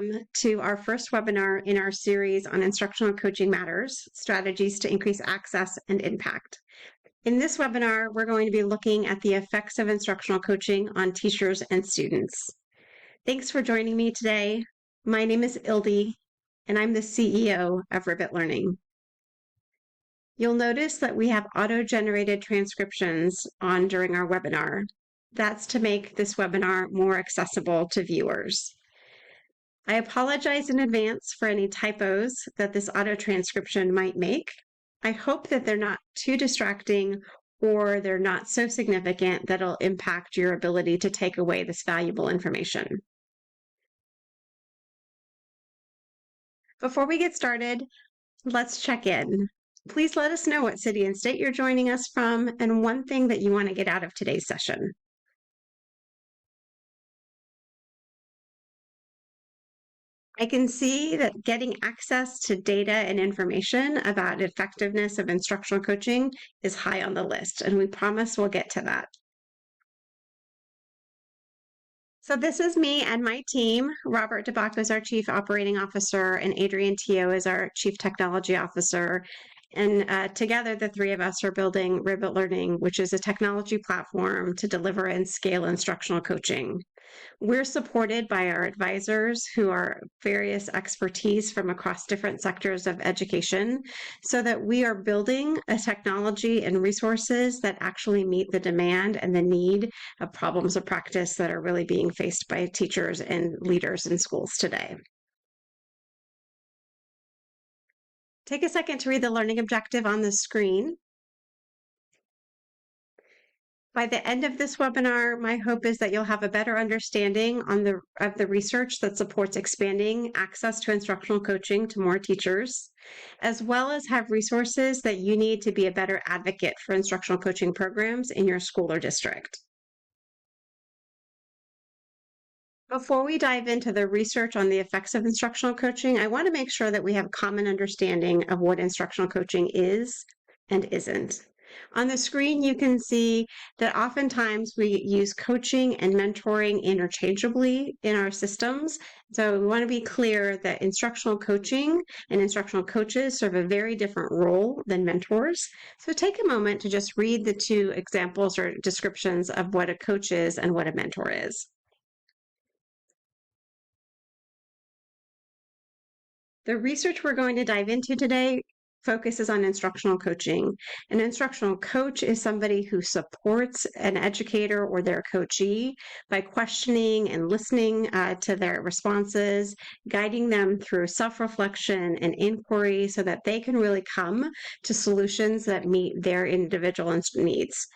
welcome to our first webinar in our series on Instructional Coaching Matters, Strategies to Increase Access and Impact. In this webinar, we're going to be looking at the effects of instructional coaching on teachers and students. Thanks for joining me today. My name is Ildi, and I'm the CEO of Ribbit Learning. You'll notice that we have auto-generated transcriptions on during our webinar. That's to make this webinar more accessible to viewers. I apologize in advance for any typos that this auto transcription might make. I hope that they're not too distracting or they're not so significant that it'll impact your ability to take away this valuable information. Before we get started, let's check in. Please let us know what city and state you're joining us from and one thing that you want to get out of today's session. I can see that getting access to data and information about effectiveness of instructional coaching is high on the list, and we promise we'll get to that. So this is me and my team. Robert DeBacco is our Chief Operating Officer, and Adrian Teo is our Chief Technology Officer. And together, the three of us are building Ribbit Learning, which is a technology platform to deliver and scale instructional coaching. We're supported by our advisors who are various expertise from across different sectors of education so that we are building a technology and resources that actually meet the demand and the need of problems of practice that are really being faced by teachers and leaders in schools today. Take a second to read the learning objective on the screen. By the end of this webinar, my hope is that you'll have a better understanding of the research that supports expanding access to instructional coaching to more teachers, as well as have resources that you need to be a better advocate for instructional coaching programs in your school or district. Before we dive into the research on the effects of instructional coaching, I want to make sure that we have a common understanding of what instructional coaching is and isn't. On the screen, you can see that oftentimes we use coaching and mentoring interchangeably in our systems. So we want to be clear that instructional coaching and instructional coaches serve a very different role than mentors. So take a moment to just read the two examples or descriptions of what a coach is and what a mentor is. The research we're going to dive into today focuses on instructional coaching. An instructional coach is somebody who supports an educator or their coachee by questioning and listening to their responses, guiding them through self-reflection and inquiry so that they can really come to solutions that meet their individual needs.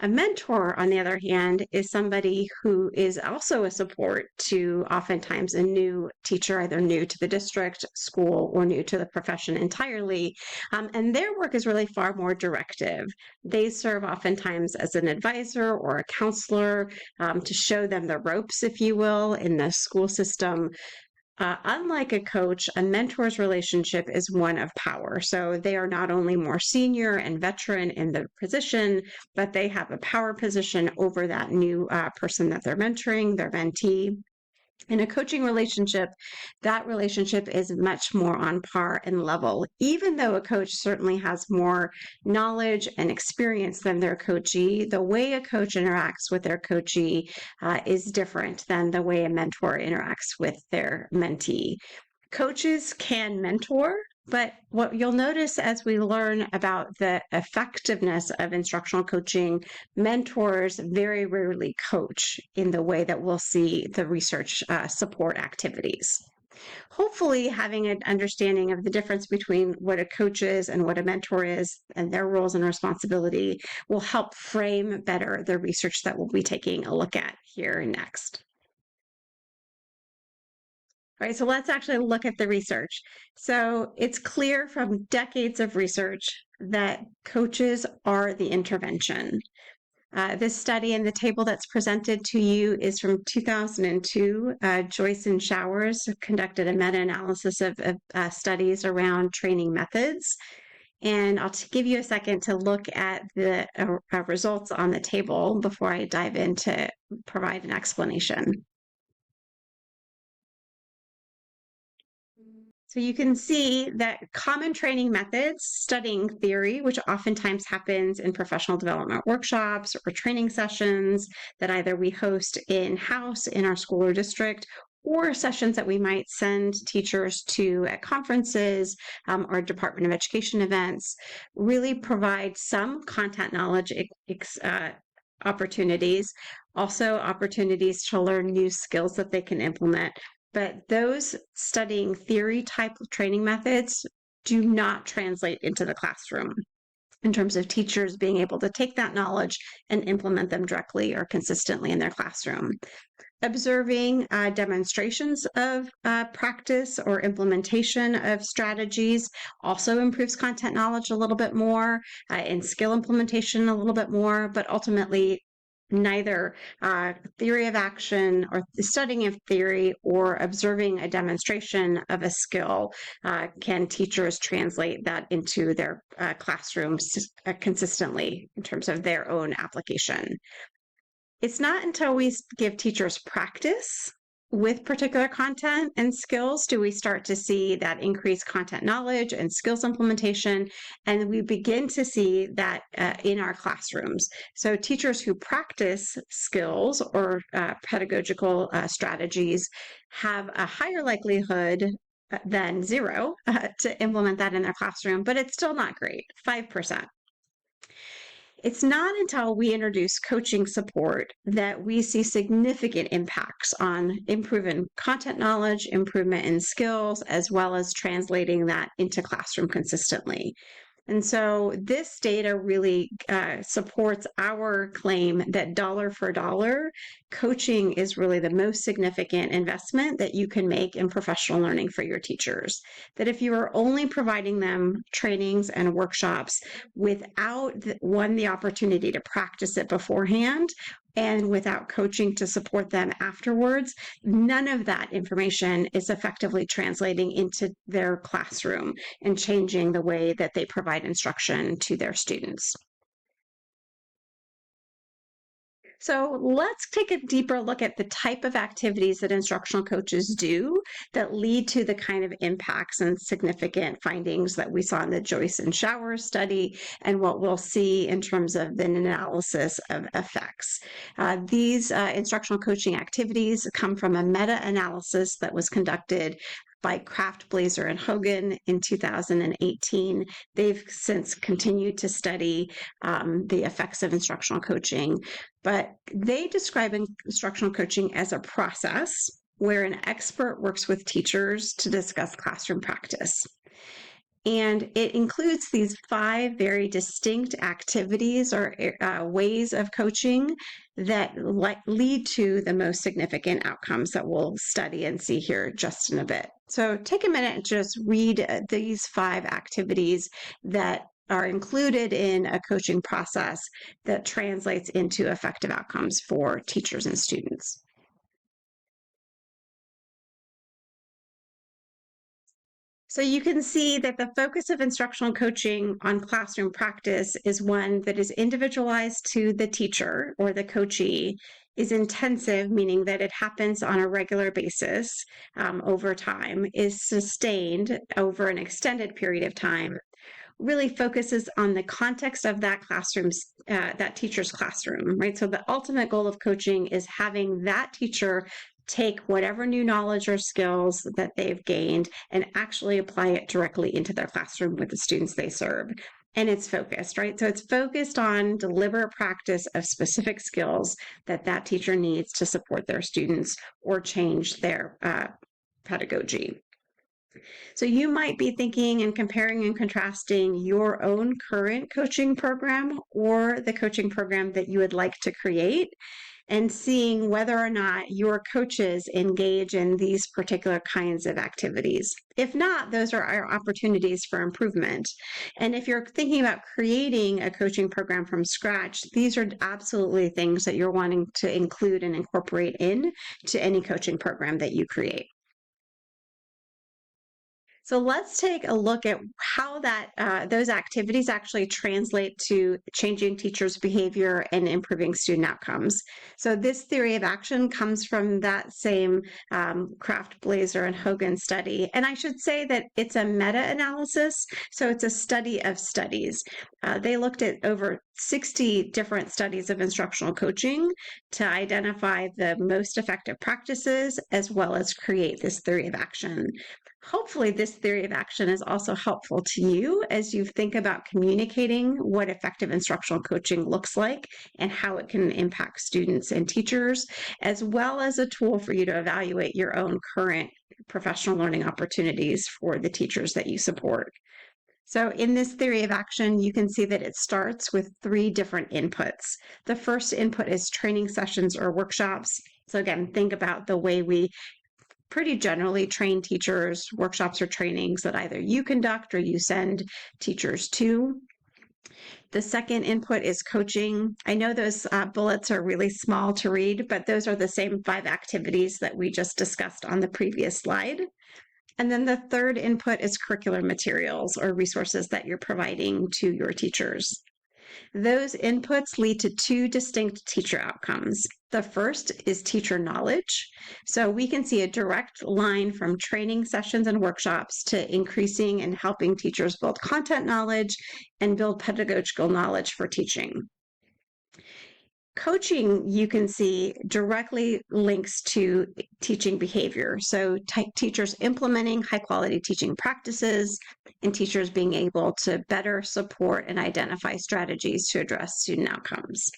A mentor, on the other hand, is somebody who is also a support to oftentimes a new teacher, either new to the district, school, or new to the profession entirely. And their work is really far more directive. They serve oftentimes as an advisor or a counselor to show them the ropes, if you will, in the school system. Unlike a coach, a mentor's relationship is one of power. So they are not only more senior and veteran in the position, but they have a power position over that new person that they're mentoring, their mentee. In a coaching relationship, that relationship is much more on par and level, even though a coach certainly has more knowledge and experience than their coachee. The way a coach interacts with their coachee is different than the way a mentor interacts with their mentee. Coaches can mentor, but what you'll notice as we learn about the effectiveness of instructional coaching, mentors very rarely coach in the way that we'll see the research support activities. Hopefully, having an understanding of the difference between what a coach is and what a mentor is and their roles and responsibility will help frame better the research that we'll be taking a look at here next. All right, so let's actually look at the research. So it's clear from decades of research that coaches are the intervention. This study and the table that's presented to you is from 2002. Joyce and Showers conducted a meta-analysis of studies around training methods. And I'll give you a second to look at the results on the table before I dive in to provide an explanation. So you can see that common training methods, studying theory, which oftentimes happens in professional development workshops or training sessions that either we host in-house in our school or district, or sessions that we might send teachers to at conferences or Department of Education events, really provide some content knowledge opportunities, also opportunities to learn new skills that they can implement. But those studying theory type of training methods do not translate into the classroom in terms of teachers being able to take that knowledge and implement them directly or consistently in their classroom. Observing demonstrations of practice or implementation of strategies also improves content knowledge a little bit more, and skill implementation a little bit more, but ultimately neither theory of action or studying of theory or observing a demonstration of a skill can teachers translate that into their classrooms consistently in terms of their own application. It's not until we give teachers practice with particular content and skills do we start to see that increased content knowledge and skills implementation, and we begin to see that in our classrooms. So teachers who practice skills or pedagogical strategies have a higher likelihood than zero to implement that in their classroom, but it's still not great, 5%. It's not until we introduce coaching support that we see significant impacts on improving content knowledge, improvement in skills, as well as translating that into classroom consistently. And so this data really supports our claim that dollar for dollar, coaching is really the most significant investment that you can make in professional learning for your teachers. That if you are only providing them trainings and workshops without, the opportunity to practice it beforehand, and without coaching to support them afterwards, none of that information is effectively translating into their classroom and changing the way that they provide instruction to their students. So let's take a deeper look at the type of activities that instructional coaches do that lead to the kind of impacts and significant findings that we saw in the Joyce and Showers study, and what we'll see in terms of an analysis of effects. These instructional coaching activities come from a meta-analysis that was conducted by Kraft, Blazer, and Hogan in 2018. They've since continued to study the effects of instructional coaching, but they describe instructional coaching as a process where an expert works with teachers to discuss classroom practice. And it includes these 5 very distinct activities or ways of coaching that lead to the most significant outcomes that we'll study and see here just in a bit. So take a minute and just read these 5 activities that are included in a coaching process that translates into effective outcomes for teachers and students. So you can see that the focus of instructional coaching on classroom practice is one that is individualized to the teacher or the coachee, is intensive, meaning that it happens on a regular basis over time, is sustained over an extended period of time, really focuses on the context of that that teacher's classroom, right? So the ultimate goal of coaching is having that teacher take whatever new knowledge or skills that they've gained and actually apply it directly into their classroom with the students they serve. And it's focused, right? So it's focused on deliberate practice of specific skills that that teacher needs to support their students or change their pedagogy. So you might be thinking and comparing and contrasting your own current coaching program or the coaching program that you would like to create, and seeing whether or not your coaches engage in these particular kinds of activities. If not, those are our opportunities for improvement. And if you're thinking about creating a coaching program from scratch, these are absolutely things that you're wanting to include and incorporate in to any coaching program that you create. So let's take a look at how those activities actually translate to changing teachers' behavior and improving student outcomes. So this theory of action comes from that same Kraft, Blazer, and Hogan study. And I should say that it's a meta-analysis, so it's a study of studies. They looked at over 60 different studies of instructional coaching to identify the most effective practices, as well as create this theory of action. Hopefully, this theory of action is also helpful to you as you think about communicating what effective instructional coaching looks like and how it can impact students and teachers, as well as a tool for you to evaluate your own current professional learning opportunities for the teachers that you support. So in this theory of action, you can see that it starts with 3 different inputs. The first input is training sessions or workshops. So again, think about the way we pretty generally train teachers, workshops or trainings that either you conduct or you send teachers to. The second input is coaching. I know those bullets are really small to read, but those are the same 5 activities that we just discussed on the previous slide. And then the third input is curricular materials or resources that you're providing to your teachers. Those inputs lead to 2 distinct teacher outcomes. The first is teacher knowledge. So we can see a direct line from training sessions and workshops to increasing and helping teachers build content knowledge and build pedagogical knowledge for teaching. Coaching, you can see, directly links to teaching behavior. So teachers implementing high quality teaching practices and teachers being able to better support and identify strategies to address student outcomes.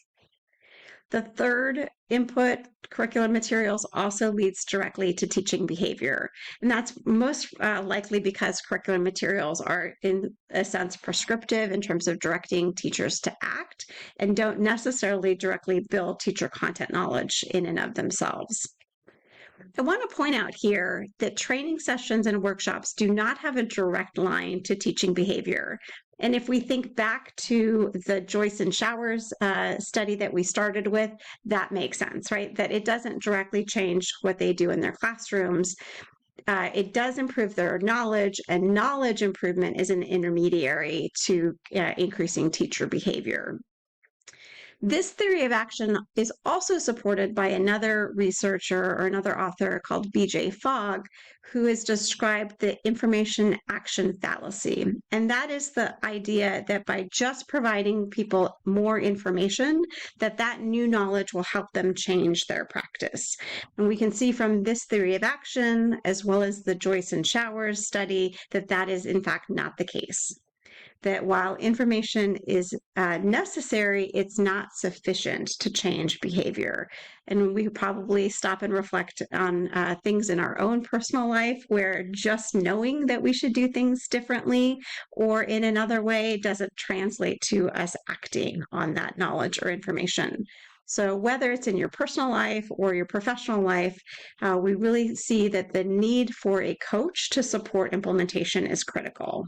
The third input, curriculum materials, also leads directly to teaching behavior. And that's most likely because curriculum materials are, in a sense, prescriptive in terms of directing teachers to act and don't necessarily directly build teacher content knowledge in and of themselves. I want to point out here that training sessions and workshops do not have a direct line to teaching behavior. And if we think back to the Joyce and Showers study that we started with, that makes sense, right? That it doesn't directly change what they do in their classrooms. It does improve their knowledge, and knowledge improvement is an intermediary to increasing teacher behavior. This theory of action is also supported by another researcher or another author called B.J. Fogg, who has described the information action fallacy. And that is the idea that by just providing people more information, that new knowledge will help them change their practice. And we can see from this theory of action, as well as the Joyce and Showers study, that is in fact not the case. That while information is necessary, it's not sufficient to change behavior. And we probably stop and reflect on things in our own personal life where just knowing that we should do things differently or in another way doesn't translate to us acting on that knowledge or information. So whether it's in your personal life or your professional life, we really see that the need for a coach to support implementation is critical.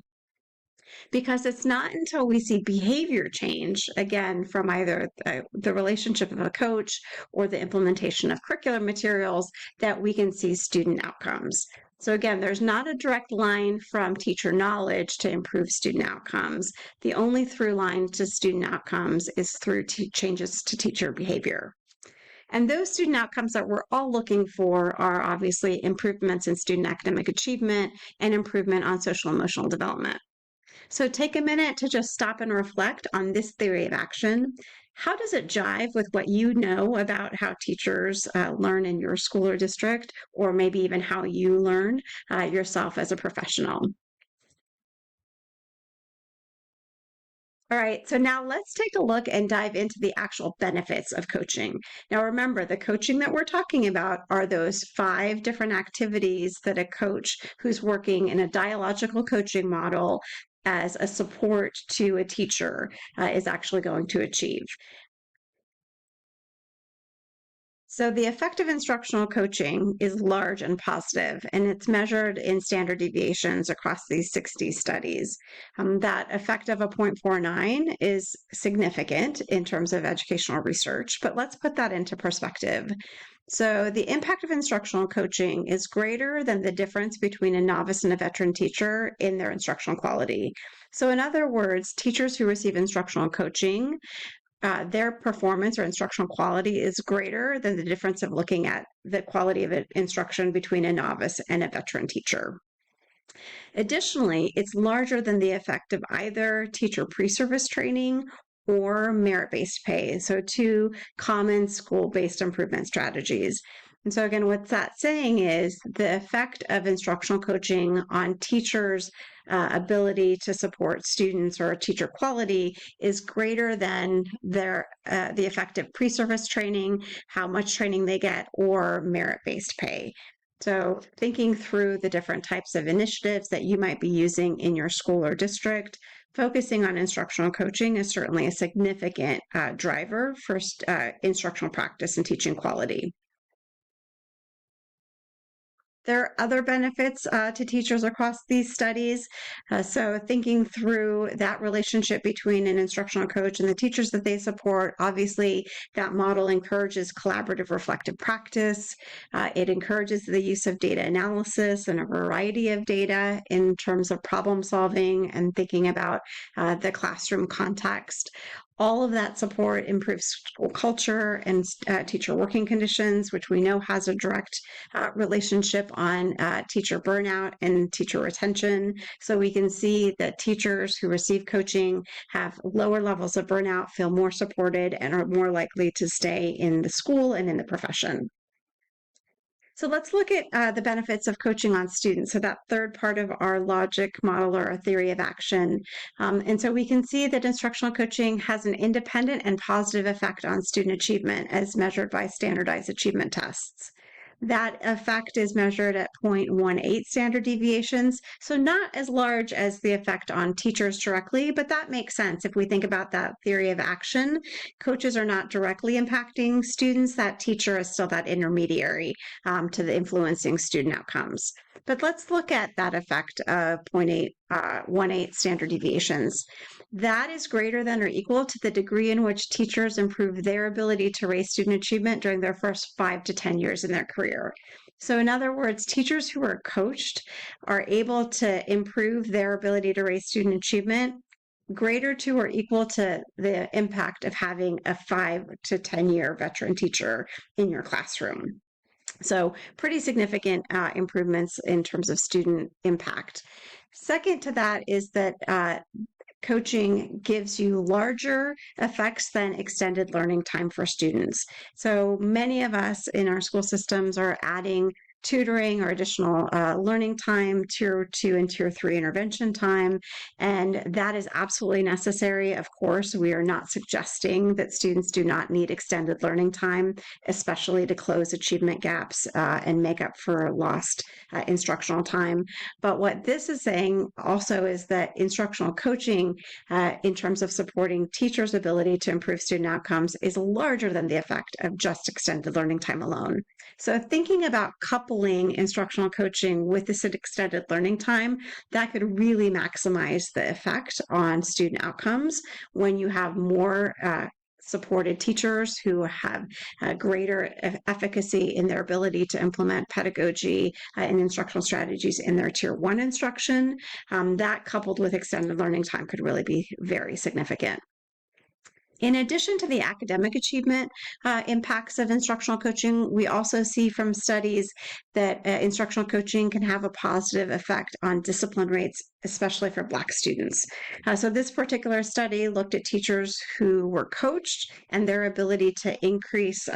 Because it's not until we see behavior change, again, from either the relationship of a coach or the implementation of curricular materials, that we can see student outcomes. So again, there's not a direct line from teacher knowledge to improve student outcomes. The only through line to student outcomes is through changes to teacher behavior. And those student outcomes that we're all looking for are obviously improvements in student academic achievement and improvement on social emotional development. So take a minute to just stop and reflect on this theory of action. How does it jive with what you know about how teachers learn in your school or district, or maybe even how you learn yourself as a professional? All right, so now let's take a look and dive into the actual benefits of coaching. Now, remember, the coaching that we're talking about are those 5 different activities that a coach who's working in a dialogical coaching model as a support to a teacher is actually going to achieve. So, the effect of instructional coaching is large and positive, and it's measured in standard deviations across these 60 studies. That effect of a 0.49 is significant in terms of educational research, but let's put that into perspective. So, the impact of instructional coaching is greater than the difference between a novice and a veteran teacher in their instructional quality. So, in other words, teachers who receive instructional coaching their performance or instructional quality is greater than the difference of looking at the quality of instruction between a novice and a veteran teacher. Additionally, it's larger than the effect of either teacher pre-service training or merit-based pay. So two common school-based improvement strategies. And so again, what that's saying is the effect of instructional coaching on teachers' ability to support students or teacher quality is greater than the effect of pre-service training, how much training they get, or merit-based pay. So thinking through the different types of initiatives that you might be using in your school or district, focusing on instructional coaching is certainly a significant driver for instructional practice and teaching quality. There are other benefits to teachers across these studies. So, thinking through that relationship between an instructional coach and the teachers that they support, obviously, that model encourages collaborative reflective practice. It encourages the use of data analysis and a variety of data in terms of problem solving and thinking about the classroom context. All of that support improves school culture and teacher working conditions, which we know has a direct relationship on teacher burnout and teacher retention. So we can see that teachers who receive coaching have lower levels of burnout, feel more supported, and are more likely to stay in the school and in the profession. So let's look at the benefits of coaching on students. So that third part of our logic model or our theory of action. And so we can see that instructional coaching has an independent and positive effect on student achievement as measured by standardized achievement tests. That effect is measured at 0.18 standard deviations, so not as large as the effect on teachers directly, but that makes sense if we think about that theory of action. Coaches are not directly impacting students, that teacher is still that intermediary to the influencing student outcomes. But let's look at that effect of 0.18 standard deviations. That is greater than or equal to the degree in which teachers improve their ability to raise student achievement during their first 5 to 10 years in their career. So, in other words, teachers who are coached are able to improve their ability to raise student achievement greater to or equal to the impact of having a 5 to 10-year veteran teacher in your classroom. So pretty significant improvements in terms of student impact. Second to that is that coaching gives you larger effects than extended learning time for students. So many of us in our school systems are adding tutoring or additional learning time, tier 2 and tier 3 intervention time, and that is absolutely necessary. Of course, we are not suggesting that students do not need extended learning time, especially to close achievement gaps and make up for lost instructional time. But what this is saying also is that instructional coaching in terms of supporting teachers' ability to improve student outcomes is larger than the effect of just extended learning time alone. So thinking about coupling instructional coaching with this extended learning time, that could really maximize the effect on student outcomes when you have more supported teachers who have greater efficacy in their ability to implement pedagogy and instructional strategies in their tier 1 instruction. That coupled with extended learning time could really be very significant. In addition to the academic achievement impacts of instructional coaching, we also see from studies that instructional coaching can have a positive effect on discipline rates, especially for Black students. So this particular study looked at teachers who were coached and their ability to increase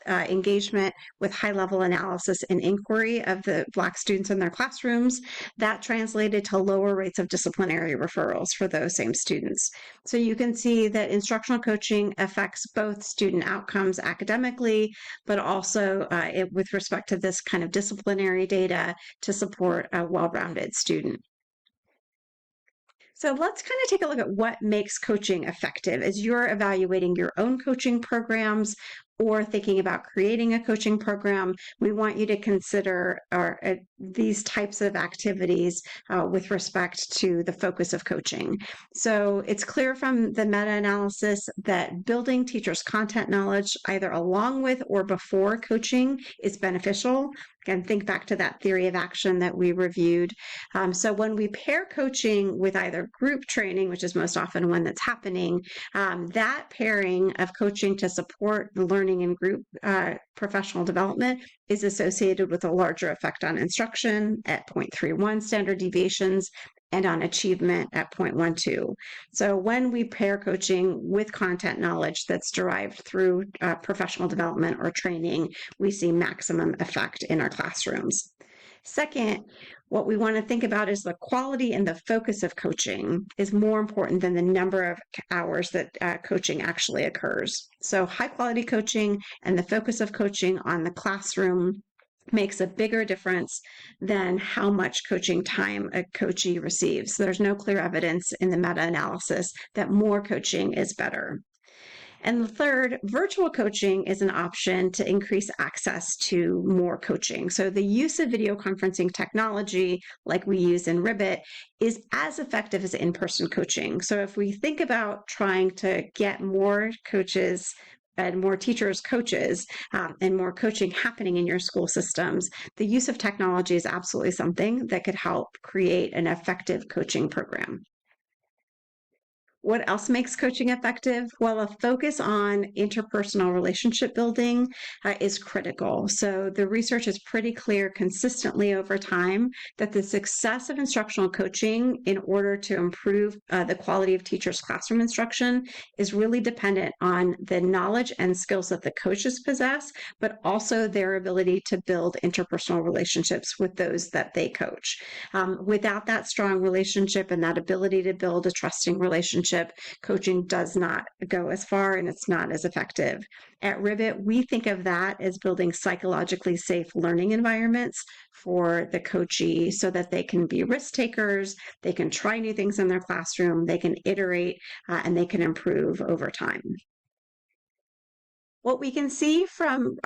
engagement with high-level analysis and inquiry of the Black students in their classrooms. That translated to lower rates of disciplinary referrals for those same students. So you can see that instructional coaching affects both student outcomes academically, but also with respect to this kind of disciplinary data to support a well-rounded student. So let's kind of take a look at what makes coaching effective as you're evaluating your own coaching programs or thinking about creating a coaching program, we want you to consider these types of activities with respect to the focus of coaching. So it's clear from the meta-analysis that building teachers' content knowledge either along with or before coaching is beneficial. Again, think back to that theory of action that we reviewed. So when we pair coaching with either group training, which is most often when that's happening, that pairing of coaching to support the learning and group professional development is associated with a larger effect on instruction at 0.31 standard deviations and on achievement at 0.12. So when we pair coaching with content knowledge that's derived through professional development or training, we see maximum effect in our classrooms. Second, what we want to think about is the quality and the focus of coaching is more important than the number of hours that coaching actually occurs. So high quality coaching and the focus of coaching on the classroom makes a bigger difference than how much coaching time a coachee receives. There's no clear evidence in the meta-analysis that more coaching is better. And the third, virtual coaching is an option to increase access to more coaching. So the use of video conferencing technology, like we use in Ribbit, is as effective as in-person coaching. So if we think about trying to get more coaches and more teachers coaches and more coaching happening in your school systems, the use of technology is absolutely something that could help create an effective coaching program. What else makes coaching effective? Well, a focus on interpersonal relationship building is critical. So the research is pretty clear consistently over time that the success of instructional coaching in order to improve the quality of teachers' classroom instruction is really dependent on the knowledge and skills that the coaches possess, but also their ability to build interpersonal relationships with those that they coach. Without that strong relationship and that ability to build a trusting relationship, coaching does not go as far and it's not as effective. At Ribbit, we think of that as building psychologically safe learning environments for the coachee so that they can be risk takers, they can try new things in their classroom, they can iterate, and they can improve over time. What we can see from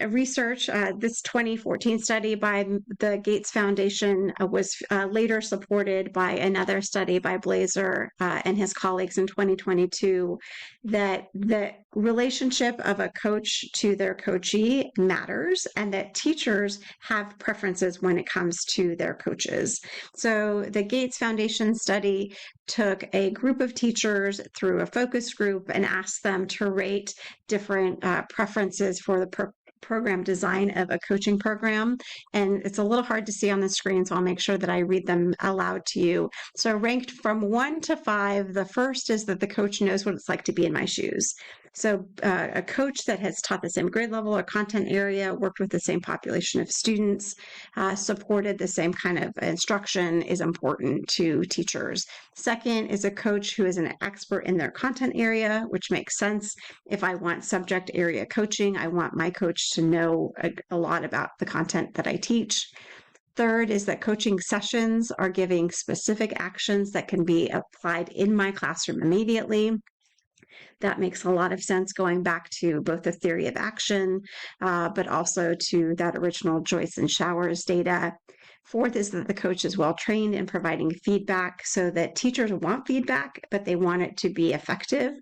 research, this 2014 study by the Gates Foundation was later supported by another study by Blazer and his colleagues in 2022, that the relationship of a coach to their coachee matters and that teachers have preferences when it comes to their coaches. So the Gates Foundation study took a group of teachers through a focus group and asked them to rate different preferences for the program design of a coaching program. And it's a little hard to see on the screen, so I'll make sure that I read them aloud to you. So ranked from 1 to 5, the first is that the coach knows what it's like to be in my shoes. So a coach that has taught the same grade level or content area, worked with the same population of students, supported the same kind of instruction is important to teachers. Second is a coach who is an expert in their content area, which makes sense. If I want subject area coaching, I want my coach to know a lot about the content that I teach. Third is that coaching sessions are giving specific actions that can be applied in my classroom immediately. That makes a lot of sense going back to both the theory of action, but also to that original Joyce and Showers data. Fourth is that the coach is well trained in providing feedback so that teachers want feedback, but they want it to be effective.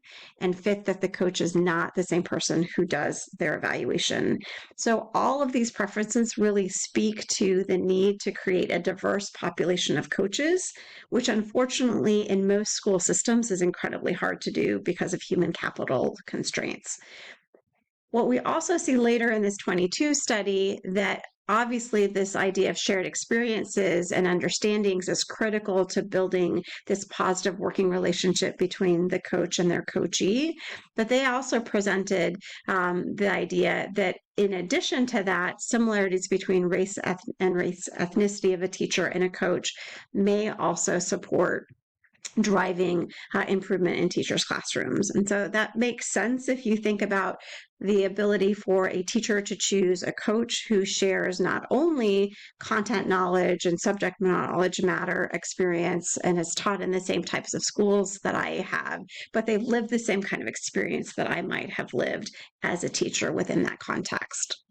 And fifth, that the coach is not the same person who does their evaluation. So all of these preferences really speak to the need to create a diverse population of coaches, which unfortunately in most school systems is incredibly hard to do because of human capital constraints. What we also see later in this 22 study, that obviously this idea of shared experiences and understandings is critical to building this positive working relationship between the coach and their coachee. But they also presented the idea that in addition to that, similarities between race and race ethnicity of a teacher and a coach may also support driving improvement in teachers' classrooms. And so that makes sense if you think about the ability for a teacher to choose a coach who shares not only content knowledge and subject knowledge matter experience and is taught in the same types of schools that I have, but they've lived the same kind of experience that I might have lived as a teacher within that context.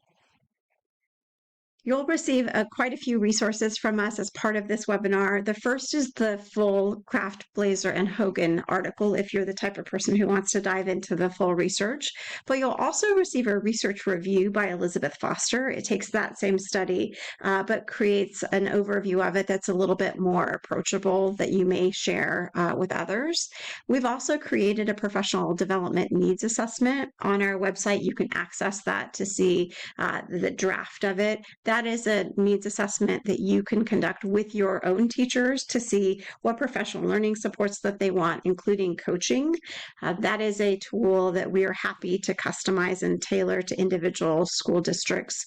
You'll receive quite a few resources from us as part of this webinar. The first is the full Kraft, Blazer, and Hogan article if you're the type of person who wants to dive into the full research. But you'll also receive a research review by Elizabeth Foster. It takes that same study, but creates an overview of it that's a little bit more approachable that you may share with others. We've also created a professional development needs assessment on our website. You can access that to see the draft of it. That is a needs assessment that you can conduct with your own teachers to see what professional learning supports that they want, including coaching. That is a tool that we are happy to customize and tailor to individual school districts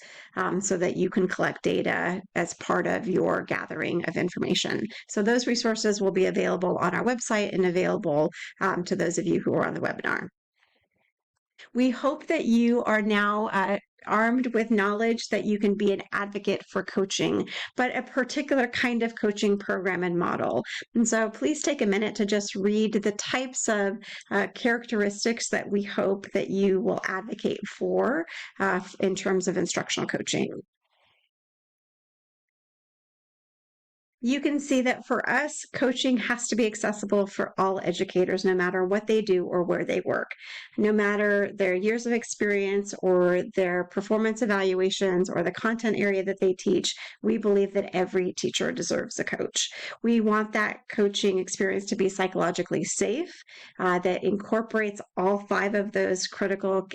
so that you can collect data as part of your gathering of information. So those resources will be available on our website and available to those of you who are on the webinar. We hope that you are now armed with knowledge that you can be an advocate for coaching, but a particular kind of coaching program and model. And so please take a minute to just read the types of characteristics that we hope that you will advocate for in terms of instructional coaching. You can see that for us, coaching has to be accessible for all educators, no matter what they do or where they work, no matter their years of experience or their performance evaluations or the content area that they teach. We believe that every teacher deserves a coach. We want that coaching experience to be psychologically safe, that incorporates all 5 of those critical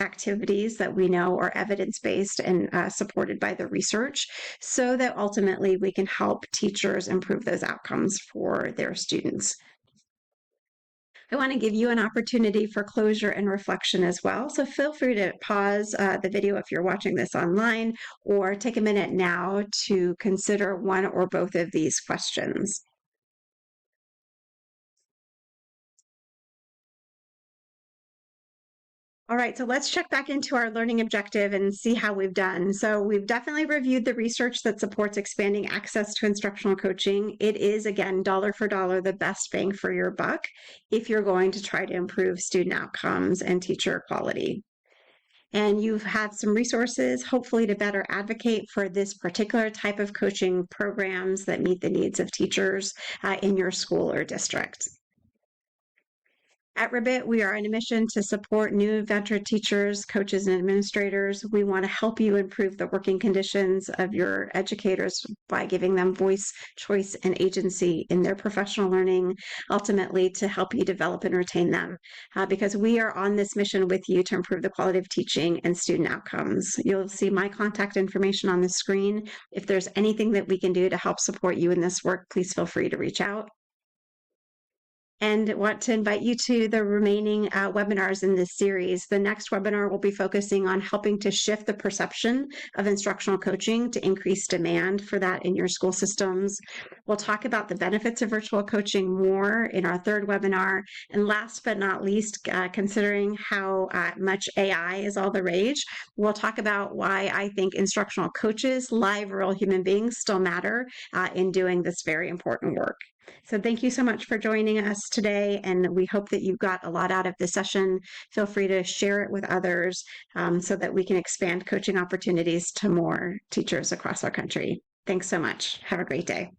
activities that we know are evidence-based and supported by the research, so that ultimately we can help teachers improve those outcomes for their students. I want to give you an opportunity for closure and reflection as well. So feel free to pause the video if you're watching this online, or take a minute now to consider one or both of these questions. All right, so let's check back into our learning objective and see how we've done. So we've definitely reviewed the research that supports expanding access to instructional coaching. It is, again, dollar for dollar, the best bang for your buck if you're going to try to improve student outcomes and teacher quality. And you've had some resources, hopefully, to better advocate for this particular type of coaching programs that meet the needs of teachers in your school or district. At Ribbit, we are on a mission to support new venture teachers, coaches, and administrators. We want to help you improve the working conditions of your educators by giving them voice, choice, and agency in their professional learning, ultimately to help you develop and retain them, because we are on this mission with you to improve the quality of teaching and student outcomes. You'll see my contact information on the screen. If there's anything that we can do to help support you in this work, please feel free to reach out. And want to invite you to the remaining webinars in this series. The next webinar will be focusing on helping to shift the perception of instructional coaching to increase demand for that in your school systems. We'll talk about the benefits of virtual coaching more in our third webinar. And last but not least, considering how much AI is all the rage, we'll talk about why I think instructional coaches, live real human beings, still matter in doing this very important work. So thank you so much for joining us today, and we hope that you got a lot out of this session. Feel free to share it with others so that we can expand coaching opportunities to more teachers across our country. Thanks so much. Have a great day.